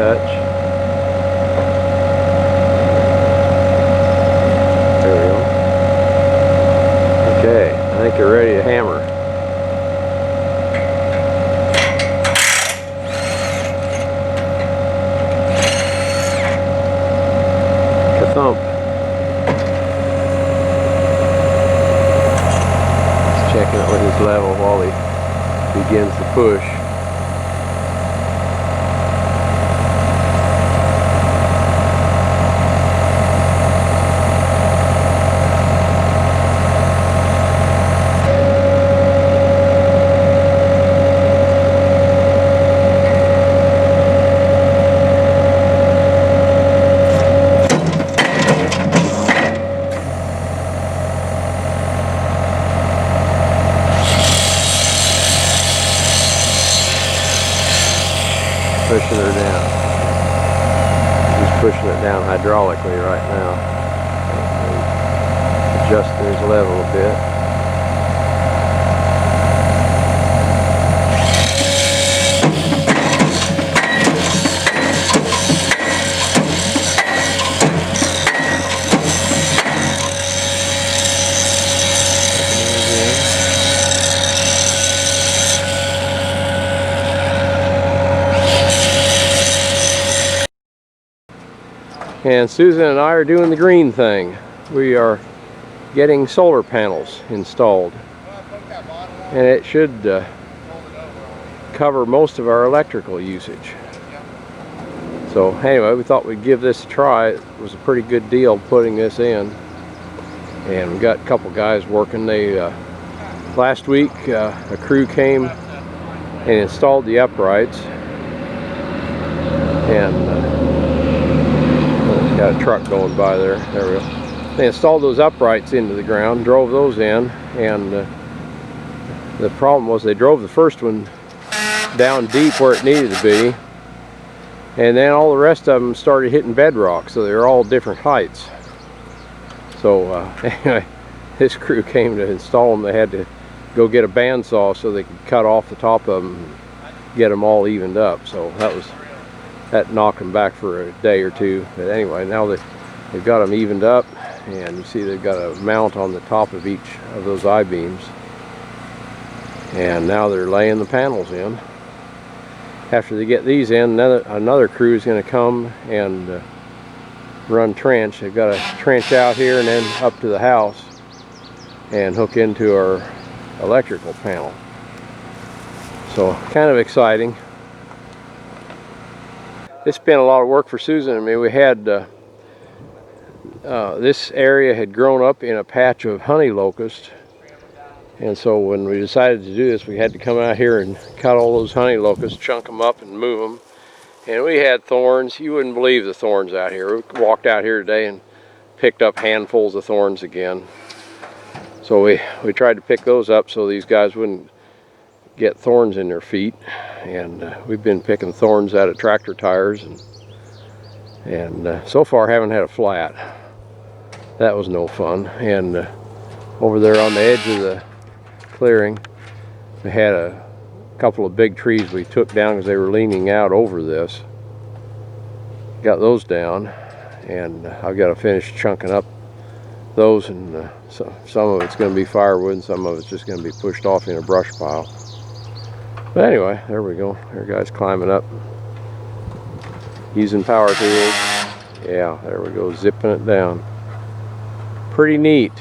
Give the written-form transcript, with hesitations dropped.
touch. There we go. Okay, I think they're ready to hammer. Thump. Just checking it with his level while he begins to push. Pushing her down. He's pushing it down hydraulically right now. Adjusting his level a bit. And Susan and I are doing the green thing. We are getting solar panels installed. And it should cover most of our electrical usage. So anyway, we thought we'd give this a try. It was a pretty good deal putting this in. And we got a couple guys working. Last week a crew came and installed the uprights. And got a truck going by there. There we go. They installed those uprights into the ground, drove those in, and the problem was they drove the first one down deep where it needed to be, and then all the rest of them started hitting bedrock, so they were all different heights. So anyway, this crew came to install them. They had to go get a bandsaw so they could cut off the top of them and get them all evened up. So that knocked them back for a day or two. But anyway, now they've got them evened up, and you see they've got a mount on the top of each of those I-beams. And now they're laying the panels in. After they get these in, another crew is going to come and run trench. They've got a trench out here and then up to the house and hook into our electrical panel. So kind of exciting. It's been a lot of work for Susan and me. We had this area had grown up in a patch of honey locust, and so when we decided to do this, we had to come out here and cut all those honey locusts, chunk them up and move them. And we had thorns. You wouldn't believe the thorns out here. We walked out here today and picked up handfuls of thorns again. So we tried to pick those up so these guys wouldn't get thorns in their feet. And we've been picking thorns out of tractor tires, and so far haven't had a flat. That was no fun. And over there on the edge of the clearing, we had a couple of big trees we took down because they were leaning out over this. Got those down, and I've got to finish chunking up those, and so some of it's going to be firewood and some of it's just going to be pushed off in a brush pile. But anyway, there we go. There guys climbing up, using power tools. Yeah, there we go, zipping it down. Pretty neat.